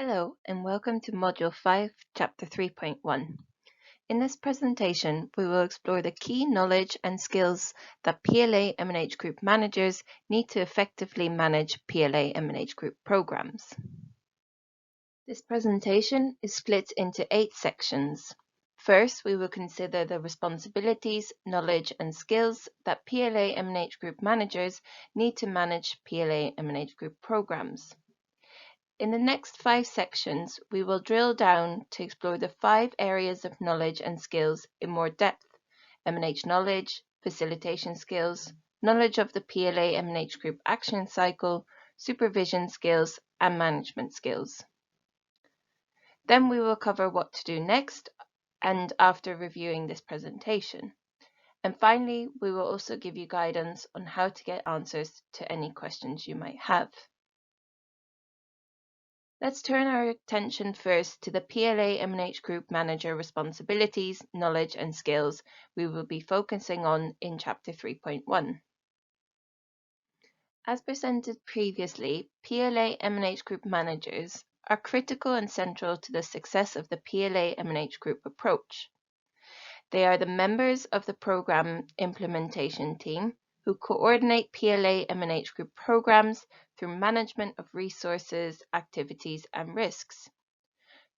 Hello and welcome to Module 5, Chapter 3.1. In this presentation, we will explore the key knowledge and skills that PLA-MNH Group managers need to effectively manage PLA-MNH Group programs. This presentation is split into 8 sections. First, we will consider the responsibilities, knowledge and skills that PLA-MNH Group managers need to manage PLA-MNH Group programs. In the next 5 sections, we will drill down to explore the 5 areas of knowledge and skills in more depth: MNH knowledge, facilitation skills, knowledge of the PLA-MNH Group action cycle, supervision skills, and management skills. Then we will cover what to do next and after reviewing this presentation. And finally, we will also give you guidance on how to get answers to any questions you might have. Let's turn our attention first to the PLA-MNH Group Manager responsibilities, knowledge and skills we will be focusing on in Chapter 3.1. As presented previously, PLA-MNH Group managers are critical and central to the success of the PLA-MNH Group approach. They are the members of the program implementation team who coordinate PLA-MNH Group programs through management of resources, activities, and risks.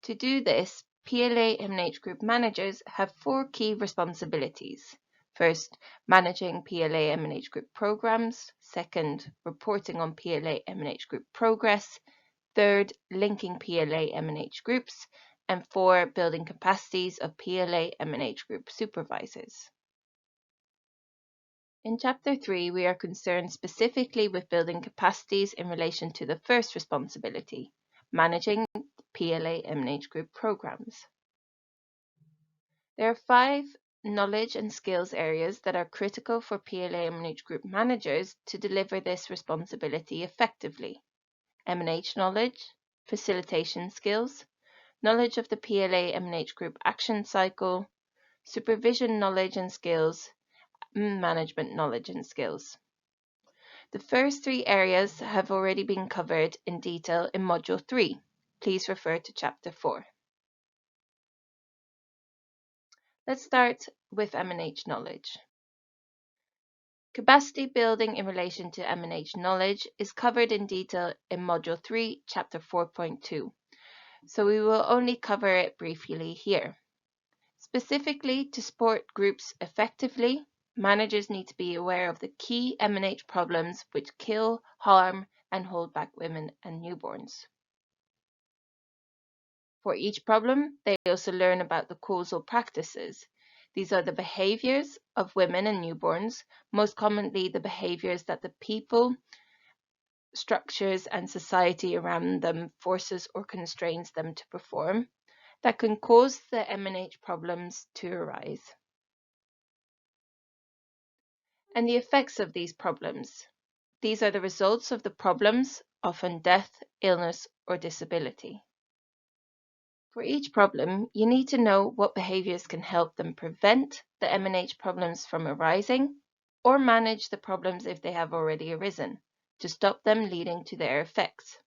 To do this, PLA-MNH Group managers have 4 key responsibilities. First, managing PLA-MNH Group programs. Second, reporting on PLA-MNH Group progress. Third, linking PLA-MNH groups. And 4, building capacities of PLA-MNH Group supervisors. In Chapter 3, we are concerned specifically with building capacities in relation to the first responsibility, managing PLA-MNH Group programs. There are 5 knowledge and skills areas that are critical for PLA-MNH Group managers to deliver this responsibility effectively: MNH knowledge, facilitation skills, knowledge of the PLA-MNH Group action cycle, supervision knowledge and skills, management knowledge and skills. The first 3 areas have already been covered in detail in Module 3. Please refer to Chapter 4. Let's start with MNH knowledge. Capacity building in relation to MNH knowledge is covered in detail in Module 3, Chapter 4.2, so we will only cover it briefly here. Specifically, to support groups effectively, managers need to be aware of the key MNH problems which kill, harm, and hold back women and newborns. For each problem, they also learn about the causal practices. These are the behaviors of women and newborns, most commonly the behaviors that the people, structures, and society around them forces or constrains them to perform, that can cause the MNH problems to arise. And the effects of these problems. These are the results of the problems, often death, illness, or disability. For each problem, you need to know what behaviors can help them prevent the MNH problems from arising, or manage the problems if they have already arisen, to stop them leading to their effects.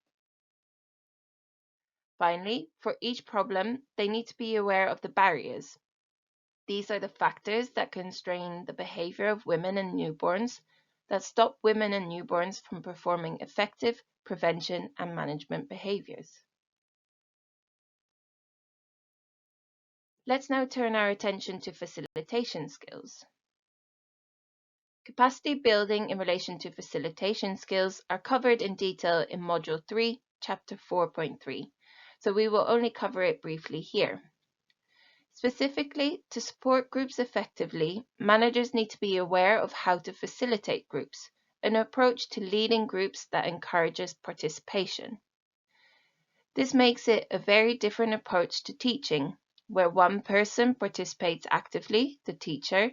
Finally, for each problem, they need to be aware of the barriers. These are the factors that constrain the behavior of women and newborns, that stop women and newborns from performing effective prevention and management behaviors. Let's now turn our attention to facilitation skills. Capacity building in relation to facilitation skills are covered in detail in Module 3, Chapter 4.3, so we will only cover it briefly here. Specifically, to support groups effectively, managers need to be aware of how to facilitate groups, an approach to leading groups that encourages participation. This makes it a very different approach to teaching, where one person participates actively, the teacher,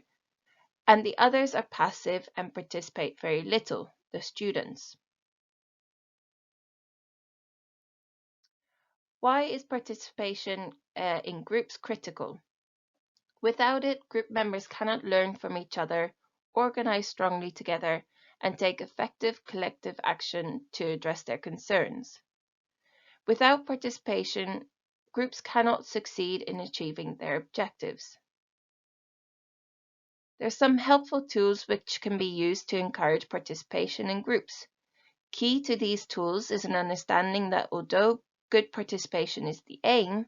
and the others are passive and participate very little, the students. Why is participation in groups critical? Without it, group members cannot learn from each other, organize strongly together, and take effective collective action to address their concerns. Without participation, groups cannot succeed in achieving their objectives. There are some helpful tools which can be used to encourage participation in groups. Key to these tools is an understanding that although good participation is the aim,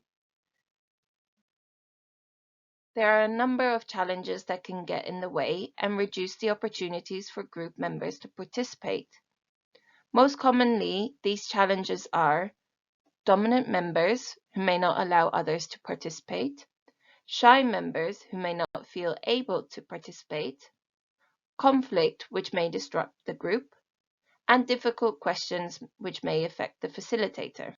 there are a number of challenges that can get in the way and reduce the opportunities for group members to participate. Most commonly, these challenges are dominant members who may not allow others to participate, shy members who may not feel able to participate, conflict which may disrupt the group, and difficult questions which may affect the facilitator.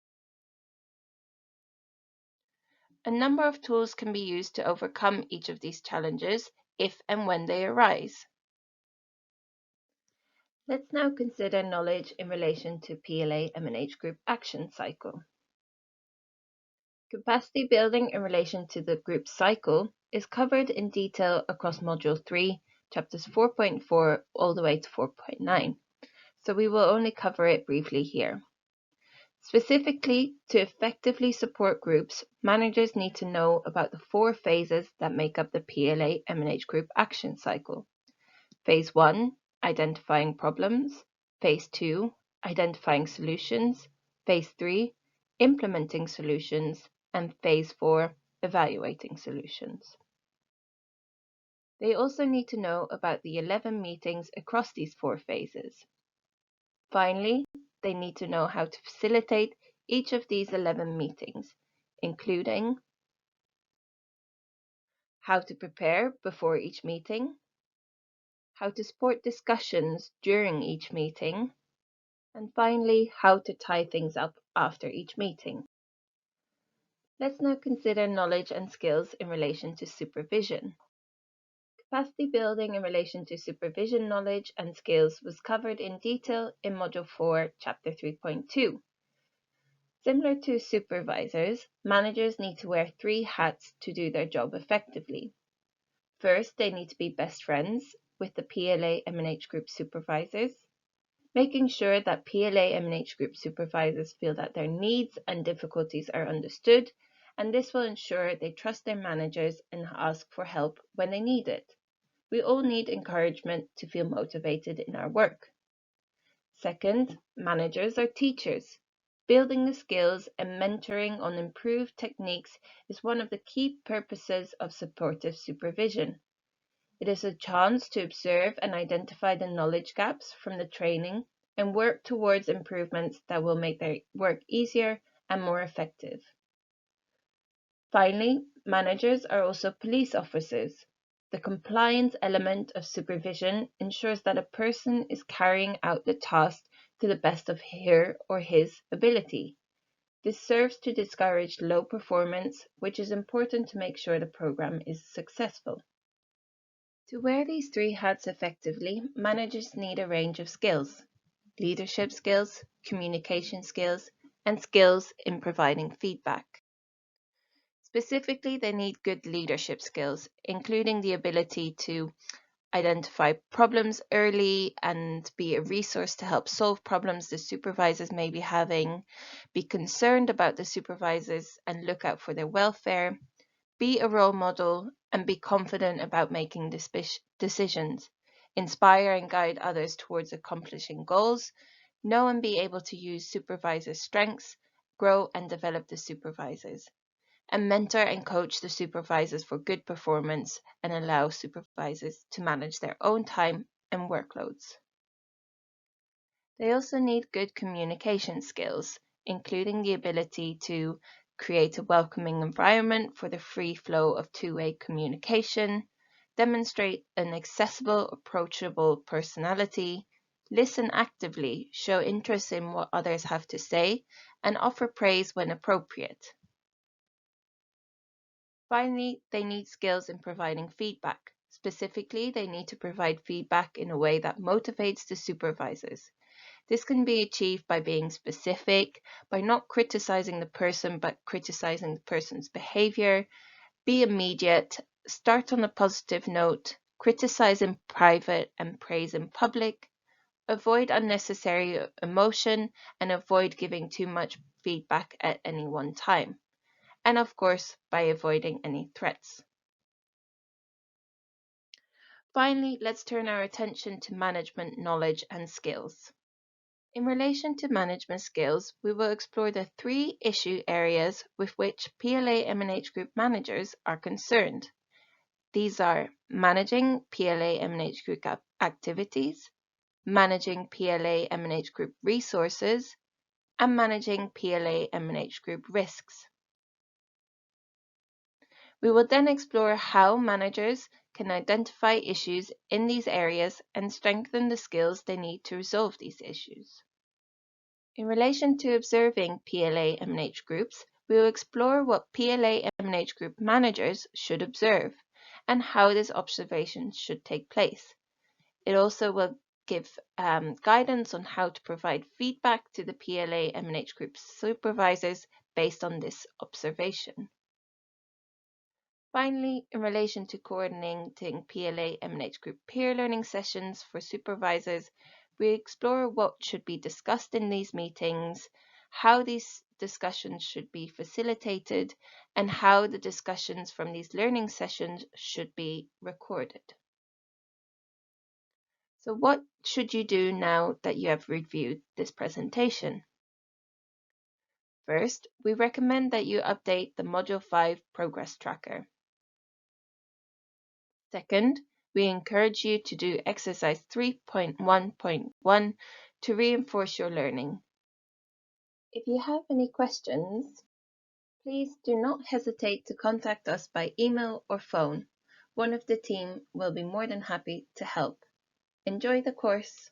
A number of tools can be used to overcome each of these challenges if and when they arise. Let's now consider knowledge in relation to PLA-MNH group action cycle. Capacity building in relation to the group cycle is covered in detail across Module 3, Chapters 4.4 all the way to 4.9, so we will only cover it briefly here. Specifically, to effectively support groups, managers need to know about the 4 phases that make up the PLA-MNH group action cycle. Phase 1, identifying problems. Phase 2, identifying solutions. Phase 3, implementing solutions. And Phase 4, evaluating solutions. They also need to know about the 11 meetings across these 4 phases. Finally, they need to know how to facilitate each of these 11 meetings, including how to prepare before each meeting, how to support discussions during each meeting, and finally, how to tie things up after each meeting. Let's now consider knowledge and skills in relation to supervision. Capacity building in relation to supervision knowledge and skills was covered in detail in Module 4, Chapter 3.2. Similar to supervisors, managers need to wear 3 hats to do their job effectively. First, they need to be best friends with the PLA-MNH group supervisors, making sure that PLA-MNH group supervisors feel that their needs and difficulties are understood, and this will ensure they trust their managers and ask for help when they need it. We all need encouragement to feel motivated in our work. Second, managers are teachers. Building the skills and mentoring on improved techniques is one of the key purposes of supportive supervision. It is a chance to observe and identify the knowledge gaps from the training and work towards improvements that will make their work easier and more effective. Finally, managers are also police officers. The compliance element of supervision ensures that a person is carrying out the task to the best of her or his ability. This serves to discourage low performance, which is important to make sure the program is successful. To wear these 3 hats effectively, managers need a range of skills: leadership skills, communication skills, and skills in providing feedback. Specifically, they need good leadership skills, including the ability to identify problems early and be a resource to help solve problems the supervisors may be having, be concerned about the supervisors and look out for their welfare, be a role model, and be confident about making decisions, inspire and guide others towards accomplishing goals, know and be able to use supervisors' strengths, grow and develop the supervisors, and mentor and coach the supervisors for good performance and allow supervisors to manage their own time and workloads. They also need good communication skills, including the ability to create a welcoming environment for the free flow of two-way communication, demonstrate an accessible, approachable personality, listen actively, show interest in what others have to say, and offer praise when appropriate. Finally, they need skills in providing feedback. Specifically, they need to provide feedback in a way that motivates the supervisors. This can be achieved by being specific, by not criticizing the person but criticizing the person's behavior, be immediate, start on a positive note, criticize in private and praise in public, avoid unnecessary emotion, and avoid giving too much feedback at any one time, and of course by avoiding any threats. Finally, let's turn our attention to management knowledge and skills. In relation to management skills, we will explore the 3 issue areas with which PLA-MNH group managers are concerned. These are managing PLA-MNH group activities, managing PLA-MNH group resources, and managing PLA-MNH group risks. We will then explore how managers can identify issues in these areas and strengthen the skills they need to resolve these issues. In relation to observing PLA-MNH groups, we will explore what PLA-MNH group managers should observe and how this observation should take place. It also will give guidance on how to provide feedback to the PLA-MNH group supervisors based on this observation. Finally, in relation to coordinating PLA-MNH group peer learning sessions for supervisors, we explore what should be discussed in these meetings, how these discussions should be facilitated, and how the discussions from these learning sessions should be recorded. So what should you do now that you have reviewed this presentation? First, we recommend that you update the Module 5 Progress Tracker. Second, we encourage you to do exercise 3.1.1 to reinforce your learning. If you have any questions, please do not hesitate to contact us by email or phone. One of the team will be more than happy to help. Enjoy the course.